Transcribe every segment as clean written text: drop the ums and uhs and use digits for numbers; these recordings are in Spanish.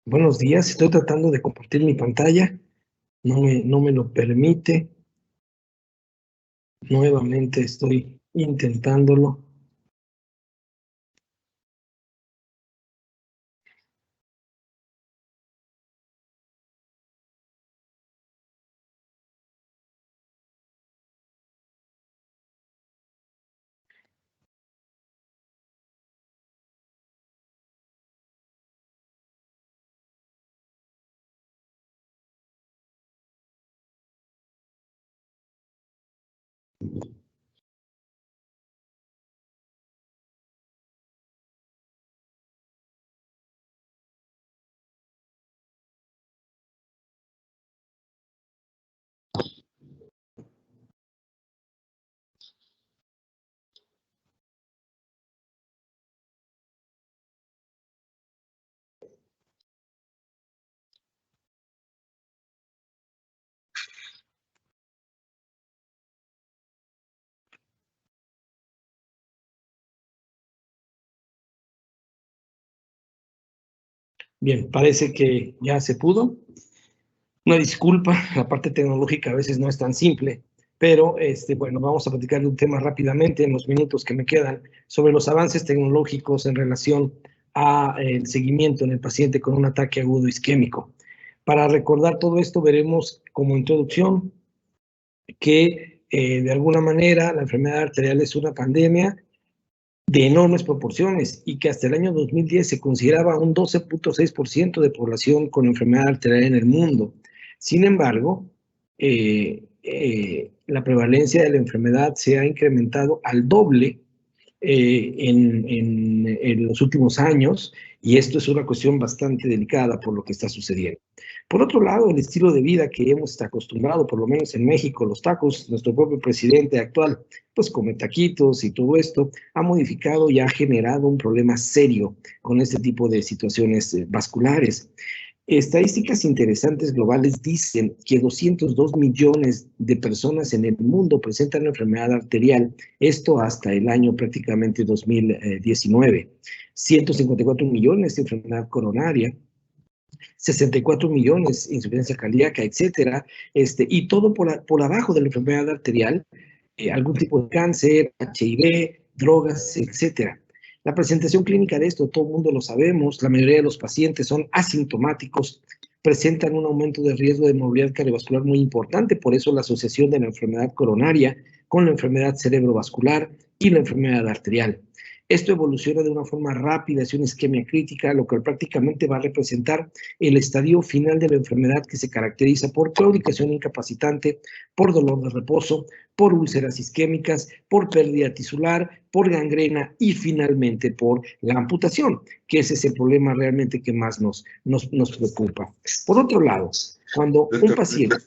Buenos días, estoy tratando de compartir mi pantalla, no me lo permite. Nuevamente estoy intentándolo. Bien, parece que ya se pudo. Una disculpa, la parte tecnológica a veces no es tan simple, pero bueno, vamos a platicar de un tema rápidamente en los minutos que me quedan sobre los avances tecnológicos en relación al seguimiento en el paciente con un ataque agudo isquémico. Para recordar todo esto, veremos como introducción que de alguna manera la enfermedad arterial es una pandemia de enormes proporciones y que hasta el año 2010 se consideraba un 12.6% de población con enfermedad arterial en el mundo. Sin embargo, la prevalencia de la enfermedad se ha incrementado al doble en los últimos años, y esto es una cuestión bastante delicada por lo que está sucediendo. Por otro lado, el estilo de vida que hemos acostumbrado, por lo menos en México, los tacos, nuestro propio presidente actual, pues come taquitos y todo esto, ha modificado y ha generado un problema serio con este tipo de situaciones vasculares. Estadísticas interesantes globales dicen que 202 millones de personas en el mundo presentan enfermedad arterial, esto hasta el año prácticamente 2019. 154 millones de enfermedad coronaria, 64 millones insuficiencia cardíaca, etcétera, y todo por abajo de la enfermedad arterial, algún tipo de cáncer, HIV, drogas, etcétera. La presentación clínica de esto, todo el mundo lo sabemos, la mayoría de los pacientes son asintomáticos, presentan un aumento de riesgo de movilidad cardiovascular muy importante, por eso la asociación de la enfermedad coronaria con la enfermedad cerebrovascular y la enfermedad arterial. Esto evoluciona de una forma rápida hacia una isquemia crítica, lo que prácticamente va a representar el estadio final de la enfermedad, que se caracteriza por claudicación incapacitante, por dolor de reposo, por úlceras isquémicas, por pérdida tisular, por gangrena y finalmente por la amputación, que ese es el problema realmente que más nos preocupa. Por otro lado, cuando un paciente...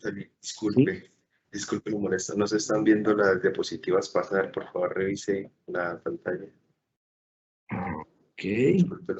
Disculpe, ¿sí? Disculpe lo molesto, no se están viendo las diapositivas pasar, por favor revise la pantalla. Ok. Disculpe,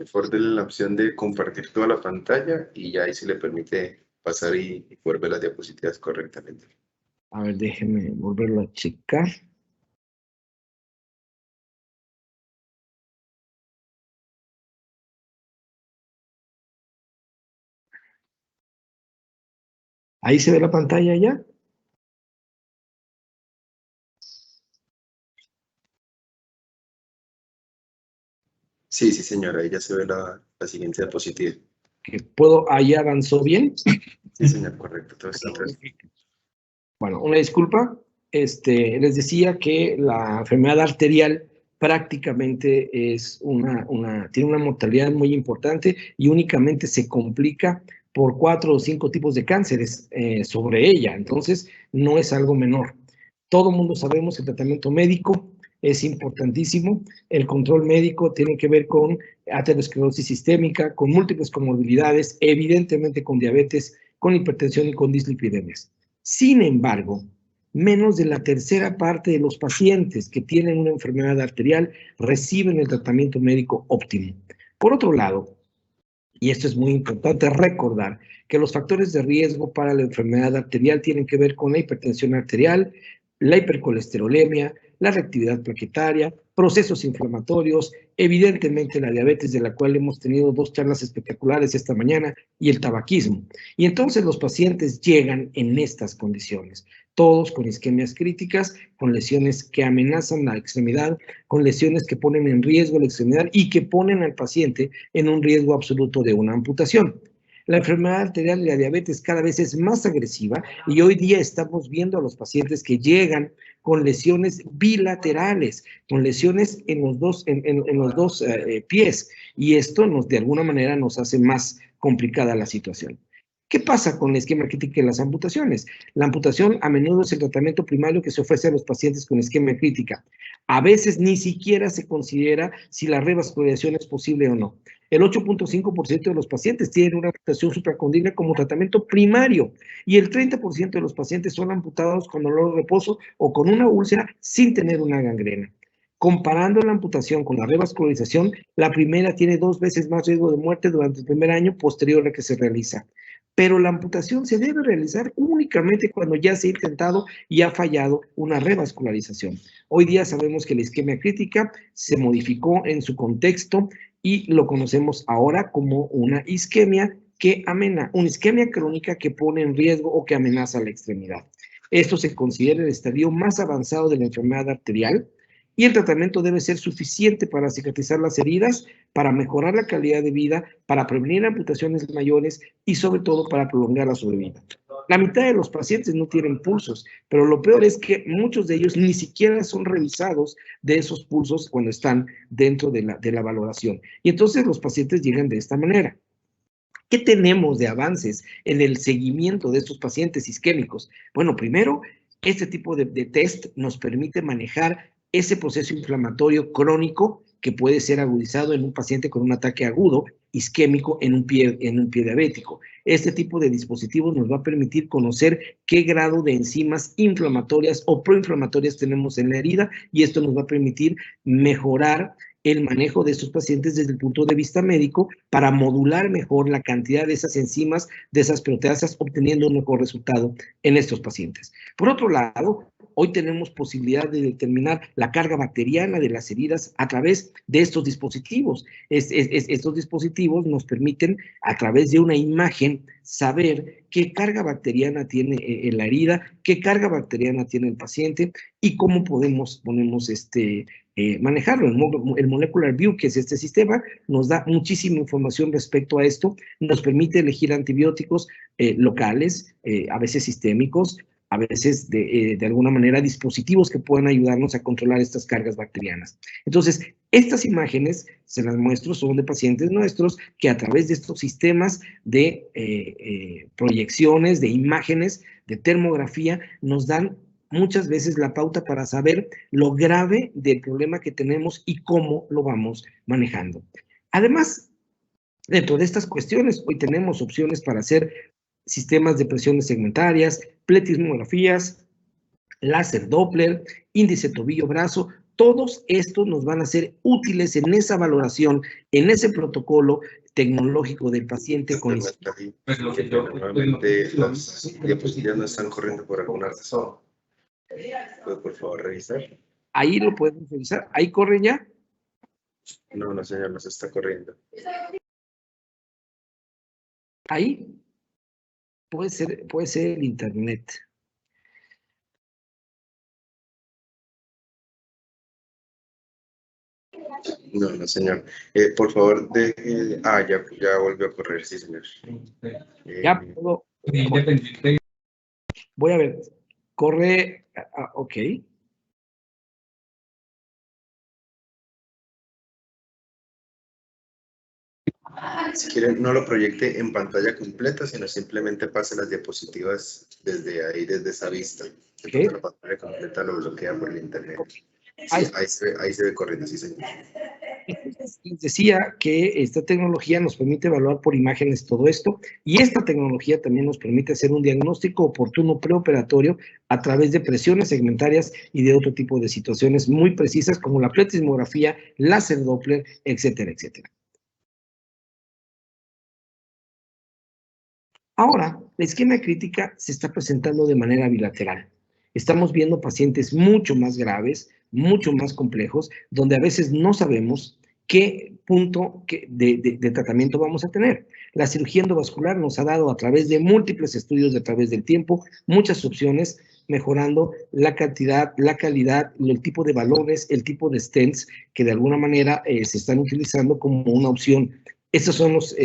Por favor, denle la opción de compartir toda la pantalla y ya ahí se le permite pasar y poder ver las diapositivas correctamente. A ver, déjenme volverlo a checar. ¿Ahí se ve la pantalla ya? Sí, sí, señora, ahí ya se ve la siguiente diapositiva. ¿Ahí avanzó bien? Sí, señor, correcto, todo está perfecto. Bueno, una disculpa. Les decía que la enfermedad arterial prácticamente tiene una mortalidad muy importante y únicamente se complica por 4 o 5 tipos de cánceres sobre ella. Entonces, no es algo menor. Todo el mundo sabemos que el tratamiento médico es importantísimo. El control médico tiene que ver con aterosclerosis sistémica, con múltiples comorbilidades, evidentemente con diabetes, con hipertensión y con dislipidemias. Sin embargo, menos de la tercera parte de los pacientes que tienen una enfermedad arterial reciben el tratamiento médico óptimo. Por otro lado, y esto es muy importante recordar, que los factores de riesgo para la enfermedad arterial tienen que ver con la hipertensión arterial, la hipercolesterolemia, la reactividad plaquetaria, procesos inflamatorios, evidentemente la diabetes, de la cual hemos tenido 2 charlas espectaculares esta mañana, y el tabaquismo. Y entonces los pacientes llegan en estas condiciones, todos con isquemias críticas, con lesiones que amenazan la extremidad, con lesiones que ponen en riesgo la extremidad y que ponen al paciente en un riesgo absoluto de una amputación. La enfermedad arterial y la diabetes cada vez es más agresiva y hoy día estamos viendo a los pacientes que llegan con lesiones bilaterales, con lesiones en los dos pies, y esto de alguna manera nos hace más complicada la situación. ¿Qué pasa con la isquemia crítica y las amputaciones? La amputación a menudo es el tratamiento primario que se ofrece a los pacientes con isquemia crítica. A veces ni siquiera se considera si la revascularización es posible o no. El 8.5% de los pacientes tienen una amputación supracondígena como tratamiento primario y el 30% de los pacientes son amputados con dolor de reposo o con una úlcera sin tener una gangrena. Comparando la amputación con la revascularización, la primera tiene 2 veces más riesgo de muerte durante el primer año posterior a que se realiza. Pero la amputación se debe realizar únicamente cuando ya se ha intentado y ha fallado una revascularización. Hoy día sabemos que la isquemia crítica se modificó en su contexto y lo conocemos ahora como una isquemia una isquemia crónica que pone en riesgo o que amenaza la extremidad. Esto se considera el estadio más avanzado de la enfermedad arterial y el tratamiento debe ser suficiente para cicatrizar las heridas, para mejorar la calidad de vida, para prevenir amputaciones mayores y sobre todo para prolongar la sobrevida. La mitad de los pacientes no tienen pulsos, pero lo peor es que muchos de ellos ni siquiera son revisados de esos pulsos cuando están dentro de la valoración. Y entonces los pacientes llegan de esta manera. ¿Qué tenemos de avances en el seguimiento de estos pacientes isquémicos? Bueno, primero, este tipo de test nos permite manejar ese proceso inflamatorio crónico que puede ser agudizado en un paciente con un ataque agudo isquémico en un pie diabético. Este tipo de dispositivos nos va a permitir conocer qué grado de enzimas inflamatorias o proinflamatorias tenemos en la herida y esto nos va a permitir mejorar el manejo de estos pacientes desde el punto de vista médico para modular mejor la cantidad de esas enzimas, de esas proteasas, obteniendo un mejor resultado en estos pacientes. Por otro lado, hoy tenemos posibilidad de determinar la carga bacteriana de las heridas a través de estos dispositivos. Estos dispositivos nos permiten, a través de una imagen, saber qué carga bacteriana tiene en la herida, qué carga bacteriana tiene el paciente y cómo podemos manejarlo. El Molecular View, que es este sistema, nos da muchísima información respecto a esto, nos permite elegir antibióticos locales, a veces sistémicos, a veces de alguna manera dispositivos que puedan ayudarnos a controlar estas cargas bacterianas. Entonces, estas imágenes, se las muestro, son de pacientes nuestros que a través de estos sistemas de proyecciones, de imágenes, de termografía, nos dan muchas veces la pauta para saber lo grave del problema que tenemos y cómo lo vamos manejando. Además, dentro de estas cuestiones, hoy tenemos opciones para hacer sistemas de presiones segmentarias, pletismografías, láser Doppler, índice tobillo-brazo. Todos estos nos van a ser útiles en esa valoración, en ese protocolo tecnológico del paciente con normalmente las diapositivas no están corriendo por alguna razón. ¿Puede por favor revisar? Ahí lo podemos revisar. ¿Ahí corre ya? No, no señor, no se está corriendo. Ahí puede ser el internet. No, no señor. Por favor, ya volvió a correr, sí señor. Ya puedo. Voy a ver. Corre. Ok. Si quieren, no lo proyecte en pantalla completa, sino simplemente pase las diapositivas desde ahí, desde esa vista. Entonces la pantalla completa lo bloquea por el internet. Sí, ahí se ve corriendo, sí señor. Entonces, les decía que esta tecnología nos permite evaluar por imágenes todo esto, y esta tecnología también nos permite hacer un diagnóstico oportuno preoperatorio a través de presiones segmentarias y de otro tipo de situaciones muy precisas como la pletismografía, láser Doppler, etcétera, etcétera. Ahora, la isquemia crítica se está presentando de manera bilateral. Estamos viendo pacientes mucho más graves, mucho más complejos, donde a veces no sabemos qué punto de tratamiento vamos a tener. La cirugía endovascular nos ha dado a través de múltiples estudios a través del tiempo muchas opciones, mejorando la cantidad, la calidad, el tipo de valores, el tipo de stents que de alguna manera se están utilizando como una opción. Estos son los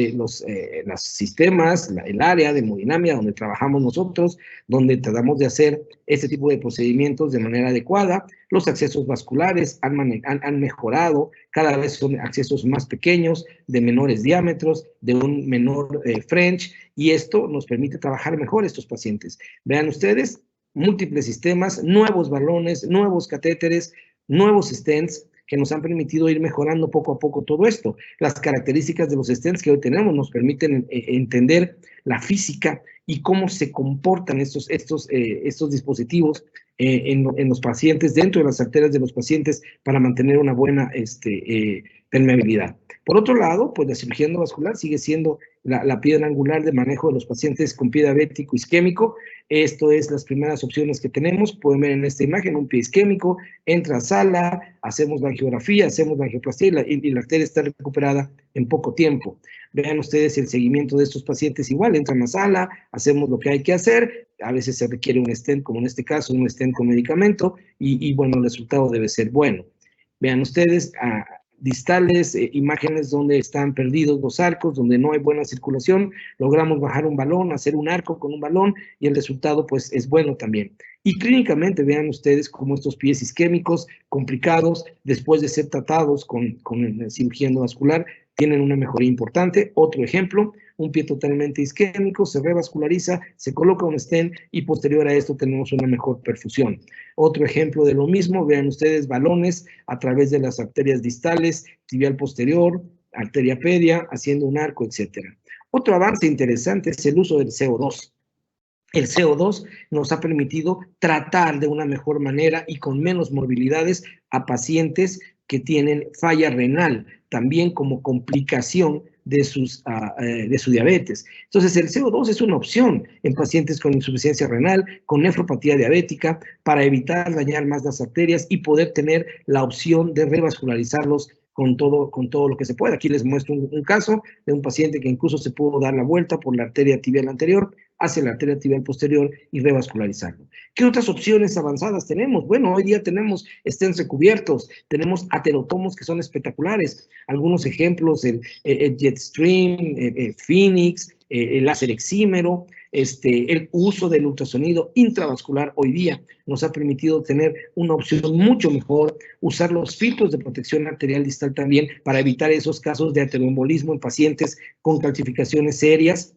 sistemas, el área de hemodinamia donde trabajamos nosotros, donde tratamos de hacer este tipo de procedimientos de manera adecuada. Los accesos vasculares han mejorado, cada vez son accesos más pequeños, de menores diámetros, de un menor French, y esto nos permite trabajar mejor estos pacientes. Vean ustedes, múltiples sistemas, nuevos balones, nuevos catéteres, nuevos stents, que nos han permitido ir mejorando poco a poco todo esto. Las características de los stents que hoy tenemos nos permiten entender la física y cómo se comportan estos dispositivos en los pacientes, dentro de las arterias de los pacientes, para mantener una buena permeabilidad. Por otro lado, pues la cirugía endovascular sigue siendo la piedra angular de manejo de los pacientes con pie diabético isquémico. Esto es las primeras opciones que tenemos. Pueden ver en esta imagen un pie isquémico, entra a sala, hacemos la angiografía, hacemos la angioplastia y la arteria está recuperada en poco tiempo. Vean ustedes el seguimiento de estos pacientes igual, entran a sala, hacemos lo que hay que hacer, a veces se requiere un stent, como en este caso, un stent con medicamento, y bueno, el resultado debe ser bueno. Vean ustedes, distales, imágenes donde están perdidos los arcos, donde no hay buena circulación, logramos bajar un balón, hacer un arco con un balón, y el resultado pues es bueno también. Y clínicamente vean ustedes cómo estos pies isquémicos complicados, después de ser tratados con cirugía endovascular, tienen una mejoría importante. Otro ejemplo, un pie totalmente isquémico, se revasculariza, se coloca un stent y posterior a esto tenemos una mejor perfusión. Otro ejemplo de lo mismo, vean ustedes balones a través de las arterias distales, tibial posterior, arteria pedia, haciendo un arco, etc. Otro avance interesante es el uso del CO2. El CO2 nos ha permitido tratar de una mejor manera y con menos morbilidades a pacientes que tienen falla renal, también como complicación de su diabetes. Entonces, el CO2 es una opción en pacientes con insuficiencia renal, con nefropatía diabética, para evitar dañar más las arterias y poder tener la opción de revascularizarlos con todo lo que se pueda. Aquí les muestro un caso de un paciente que incluso se pudo dar la vuelta por la arteria tibial anterior hacia la arteria tibial posterior y revascularizarlo. ¿Qué otras opciones avanzadas tenemos? Bueno, hoy día tenemos stents recubiertos, tenemos aterotomos que son espectaculares. Algunos ejemplos, el Jetstream, Phoenix, el láser exímero, el uso del ultrasonido intravascular hoy día nos ha permitido tener una opción mucho mejor, usar los filtros de protección arterial distal también para evitar esos casos de ateroembolismo en pacientes con calcificaciones serias.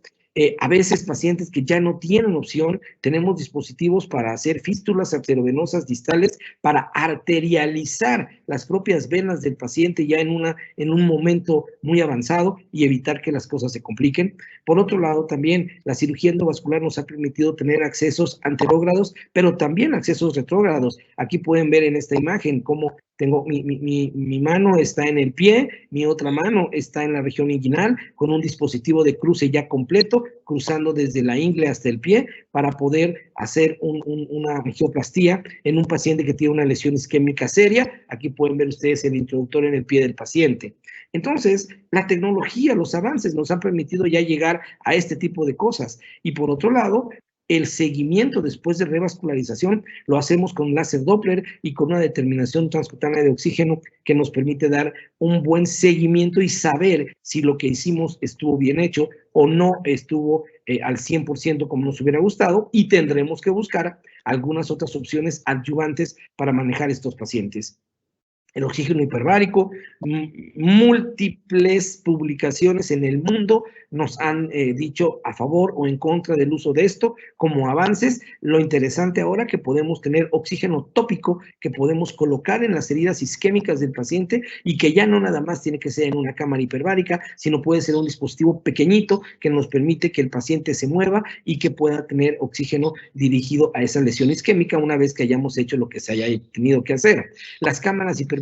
A veces pacientes que ya no tienen opción, tenemos dispositivos para hacer fístulas arteriovenosas distales, para arterializar las propias venas del paciente ya en un momento muy avanzado y evitar que las cosas se compliquen. Por otro lado, también la cirugía endovascular nos ha permitido tener accesos anterógrados, pero también accesos retrógrados. Aquí pueden ver en esta imagen cómo Tengo mi mano está en el pie, mi otra mano está en la región inguinal, con un dispositivo de cruce ya completo, cruzando desde la ingle hasta el pie, para poder hacer una angioplastía en un paciente que tiene una lesión isquémica seria. Aquí pueden ver ustedes el introductor en el pie del paciente. Entonces, la tecnología, los avances nos han permitido ya llegar a este tipo de cosas. Y por otro lado, el seguimiento después de revascularización lo hacemos con láser Doppler y con una determinación transcutánea de oxígeno que nos permite dar un buen seguimiento y saber si lo que hicimos estuvo bien hecho o no estuvo al 100% como nos hubiera gustado, y tendremos que buscar algunas otras opciones adyuvantes para manejar estos pacientes. El oxígeno hiperbárico, múltiples publicaciones en el mundo nos han dicho a favor o en contra del uso de esto como avances. Lo interesante ahora que podemos tener oxígeno tópico que podemos colocar en las heridas isquémicas del paciente, y que ya no nada más tiene que ser en una cámara hiperbárica, sino puede ser un dispositivo pequeñito que nos permite que el paciente se mueva y que pueda tener oxígeno dirigido a esa lesión isquémica una vez que hayamos hecho lo que se haya tenido que hacer. Las cámaras hiperbáricas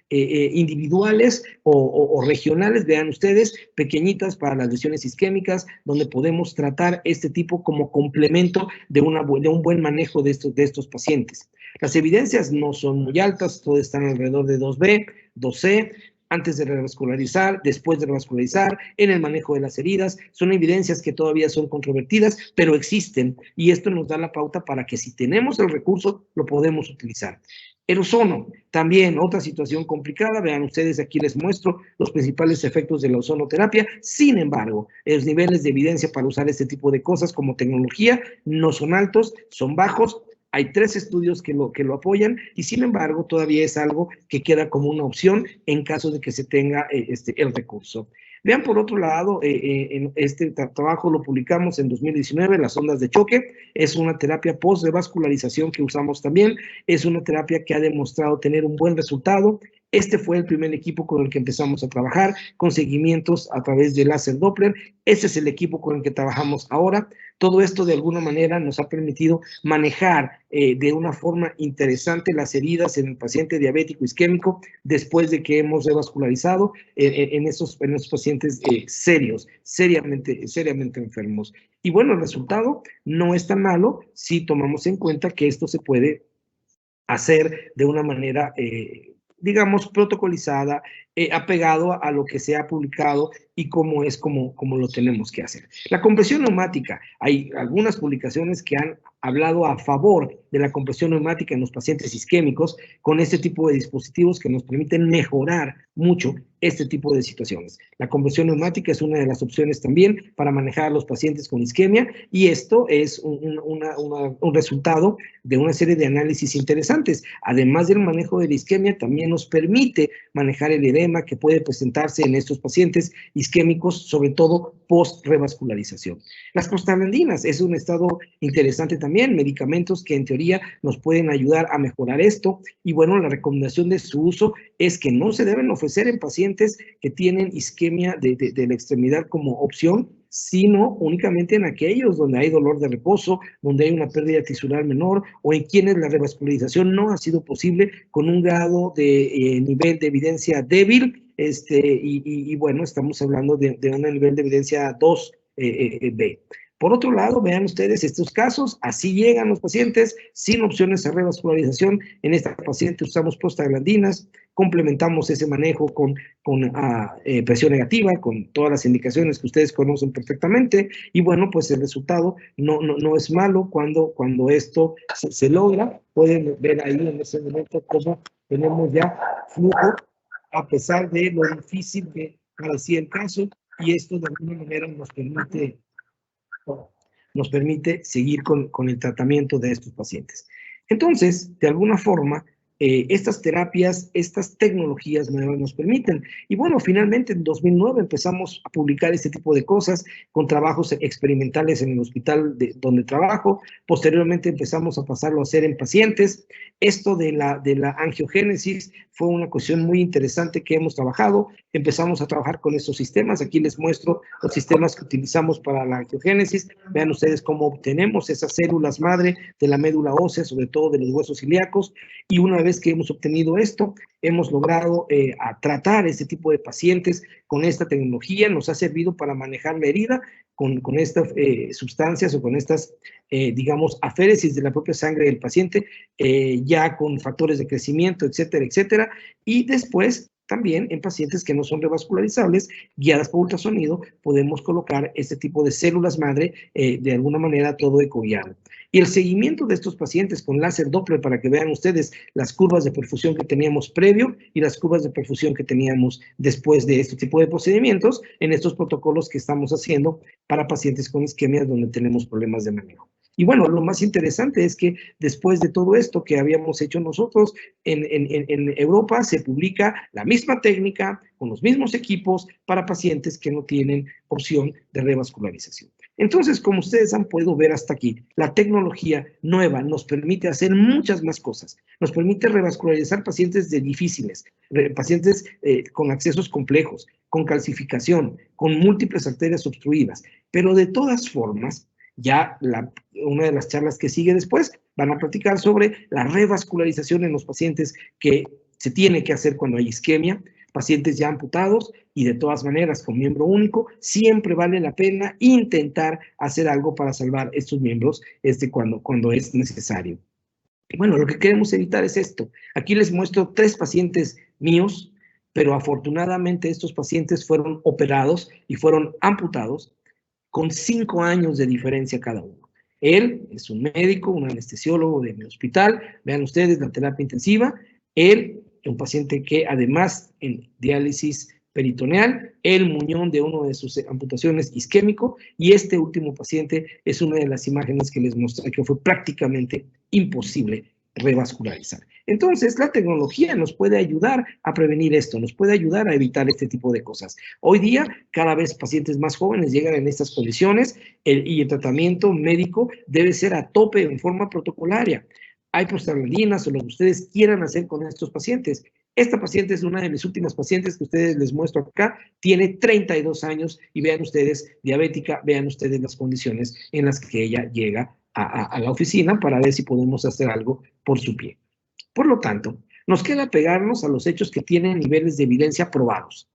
individuales o regionales, vean ustedes, pequeñitas para las lesiones isquémicas, donde podemos tratar este tipo como complemento de un buen manejo de estos pacientes. Las evidencias no son muy altas, todas están alrededor de 2B, 2C, antes de revascularizar, después de revascularizar, en el manejo de las heridas. Son evidencias que todavía son controvertidas, pero existen, y esto nos da la pauta para que si tenemos el recurso, lo podemos utilizar. El ozono, también otra situación complicada. Vean ustedes, aquí les muestro los principales efectos de la ozonoterapia. Sin embargo, los niveles de evidencia para usar este tipo de cosas como tecnología no son altos, son bajos. Hay 3 estudios que lo apoyan, y sin embargo todavía es algo que queda como una opción en caso de que se tenga el recurso. Vean, por otro lado, en este trabajo lo publicamos en 2019, las ondas de choque. Es una terapia post-revascularización que usamos también. Es una terapia que ha demostrado tener un buen resultado. Este fue el primer equipo con el que empezamos a trabajar, con seguimientos a través de láser Doppler. Este es el equipo con el que trabajamos ahora. Todo esto de alguna manera nos ha permitido manejar de una forma interesante las heridas en el paciente diabético isquémico después de que hemos revascularizado en esos pacientes seriamente enfermos. Y bueno, el resultado no es tan malo si tomamos en cuenta que esto se puede hacer de una manera digamos, protocolizada, apegado a lo que se ha publicado y cómo es como lo tenemos que hacer. La compresión neumática, hay algunas publicaciones que han hablado a favor de la compresión neumática en los pacientes isquémicos con este tipo de dispositivos que nos permiten mejorar mucho este tipo de situaciones. La compresión neumática es una de las opciones también para manejar a los pacientes con isquemia, y esto es un resultado de una serie de análisis interesantes. Además del manejo de la isquemia, también nos permite manejar el edema que puede presentarse en estos pacientes isquémicos, sobre todo post-revascularización. Las prostaglandinas es un estado interesante también, medicamentos que en teoría nos pueden ayudar a mejorar esto, y bueno, la recomendación de su uso es que no se deben ofrecer en pacientes que tienen isquemia de la extremidad como opción, sino únicamente en aquellos donde hay dolor de reposo, donde hay una pérdida tisular menor, o en quienes la revascularización no ha sido posible con un grado de nivel de evidencia débil, y bueno, estamos hablando de un nivel de evidencia 2B. Por otro lado, vean ustedes estos casos, así llegan los pacientes sin opciones de revascularización. En esta paciente usamos prostaglandinas, complementamos ese manejo con presión negativa, con todas las indicaciones que ustedes conocen perfectamente, y bueno, pues el resultado no es malo cuando esto se logra. Pueden ver ahí en ese momento cómo tenemos ya flujo, a pesar de lo difícil que parecía el caso, y esto de alguna manera nos permite seguir con el tratamiento de estos pacientes. Entonces, de alguna forma, estas terapias, estas tecnologías nuevas nos permiten. Y bueno, finalmente en 2009 empezamos a publicar este tipo de cosas con trabajos experimentales en el hospital donde trabajo. Posteriormente empezamos a pasarlo a hacer en pacientes. Esto de la angiogénesis fue una cuestión muy interesante que hemos trabajado. empezamos a trabajar con estos sistemas. Aquí les muestro los sistemas que utilizamos para la angiogénesis. Vean ustedes cómo obtenemos esas células madre de la médula ósea, sobre todo de los huesos ilíacos, y una vez que hemos obtenido esto, hemos logrado a tratar este tipo de pacientes con esta tecnología. Nos ha servido para manejar la herida con estas sustancias o con estas, digamos, aféresis de la propia sangre del paciente, ya con factores de crecimiento, etcétera, etcétera, y después también en pacientes que no son revascularizables, guiadas por ultrasonido, podemos colocar este tipo de células madre de alguna manera todo ecoguiado. Y el seguimiento de estos pacientes con láser Doppler, para que vean ustedes las curvas de perfusión que teníamos previo y las curvas de perfusión que teníamos después de este tipo de procedimientos en estos protocolos que estamos haciendo para pacientes con isquemias donde tenemos problemas de manejo. Y bueno, lo más interesante es que después de todo esto que habíamos hecho nosotros, en Europa se publica la misma técnica con los mismos equipos para pacientes que no tienen opción de revascularización. Entonces, como ustedes han podido ver hasta aquí, la tecnología nueva nos permite hacer muchas más cosas. Nos permite revascularizar pacientes difíciles, pacientes con accesos complejos, con calcificación, con múltiples arterias obstruidas. Pero de todas formas, ya una de las charlas que sigue después van a platicar sobre la revascularización en los pacientes que se tiene que hacer cuando hay isquemia, pacientes ya amputados, y de todas maneras con miembro único, siempre vale la pena intentar hacer algo para salvar estos miembros cuando es necesario. Bueno, lo que queremos evitar es esto. Aquí les muestro 3 pacientes míos, pero afortunadamente estos pacientes fueron operados y fueron amputados con 5 años de diferencia cada uno. Él es un médico, un anestesiólogo de mi hospital, vean ustedes la terapia intensiva, él, un paciente que además en diálisis peritoneal, el muñón de una de sus amputaciones isquémico, y este último paciente es una de las imágenes que les mostré que fue prácticamente imposible revascularizar. Entonces, la tecnología nos puede ayudar a prevenir esto, nos puede ayudar a evitar este tipo de cosas. Hoy día, cada vez pacientes más jóvenes llegan en estas condiciones y el tratamiento médico debe ser a tope en forma protocolaria. Hay prostaglandinas o lo que ustedes quieran hacer con estos pacientes. Esta paciente es una de mis últimas pacientes que ustedes les muestro acá, tiene 32 años y vean ustedes, diabética, vean ustedes las condiciones en las que ella llega a la oficina para ver si podemos hacer algo por su pie. Por lo tanto, nos queda pegarnos a los hechos que tienen niveles de evidencia probados,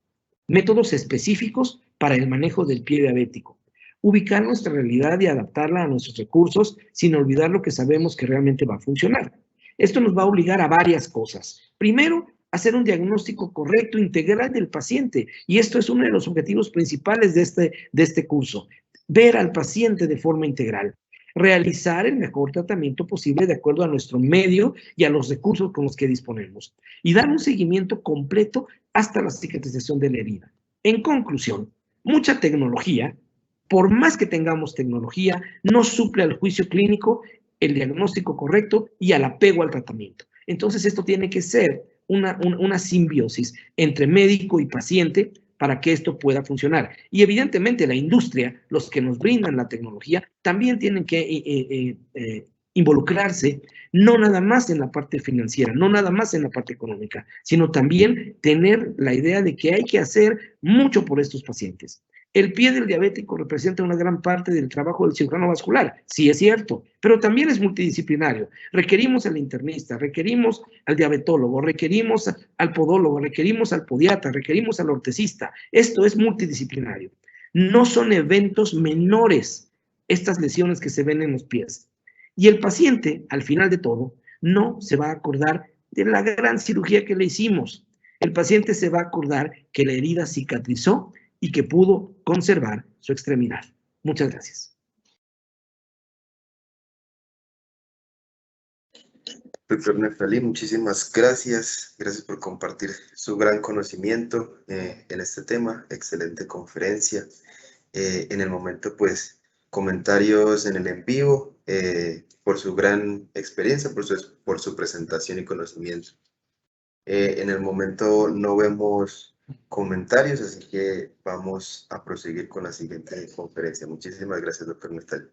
métodos específicos para el manejo del pie diabético, ubicar nuestra realidad y adaptarla a nuestros recursos sin olvidar lo que sabemos que realmente va a funcionar. Esto nos va a obligar a varias cosas. Primero, hacer un diagnóstico correcto, integral del paciente, y esto es uno de los objetivos principales de este curso, ver al paciente de forma integral. Realizar el mejor tratamiento posible de acuerdo a nuestro medio y a los recursos con los que disponemos, y dar un seguimiento completo hasta la cicatrización de la herida. En conclusión, mucha tecnología, por más que tengamos tecnología, no suple al juicio clínico, el diagnóstico correcto y al apego al tratamiento. Entonces, esto tiene que ser una simbiosis entre médico y paciente para que esto pueda funcionar. Y evidentemente la industria, los que nos brindan la tecnología, también tienen que involucrarse no nada más en la parte financiera, no nada más en la parte económica, sino también tener la idea de que hay que hacer mucho por estos pacientes. El pie del diabético representa una gran parte del trabajo del cirujano vascular, sí es cierto, pero también es multidisciplinario. Requerimos al internista, requerimos al diabetólogo, requerimos al podólogo, requerimos al podiatra, requerimos al ortesista. Esto es multidisciplinario. No son eventos menores estas lesiones que se ven en los pies. Y el paciente, al final de todo, no se va a acordar de la gran cirugía que le hicimos. El paciente se va a acordar que la herida cicatrizó y que pudo conservar su extremidad. Muchas gracias. Doctor Neftalí, muchísimas gracias. Gracias por compartir su gran conocimiento en este tema. Excelente conferencia. En el momento, pues, comentarios en el en vivo, por su gran experiencia, por su presentación y conocimiento. En el momento no vemos comentarios, así que vamos a proseguir con la siguiente conferencia. Muchísimas gracias, doctor Neftalí.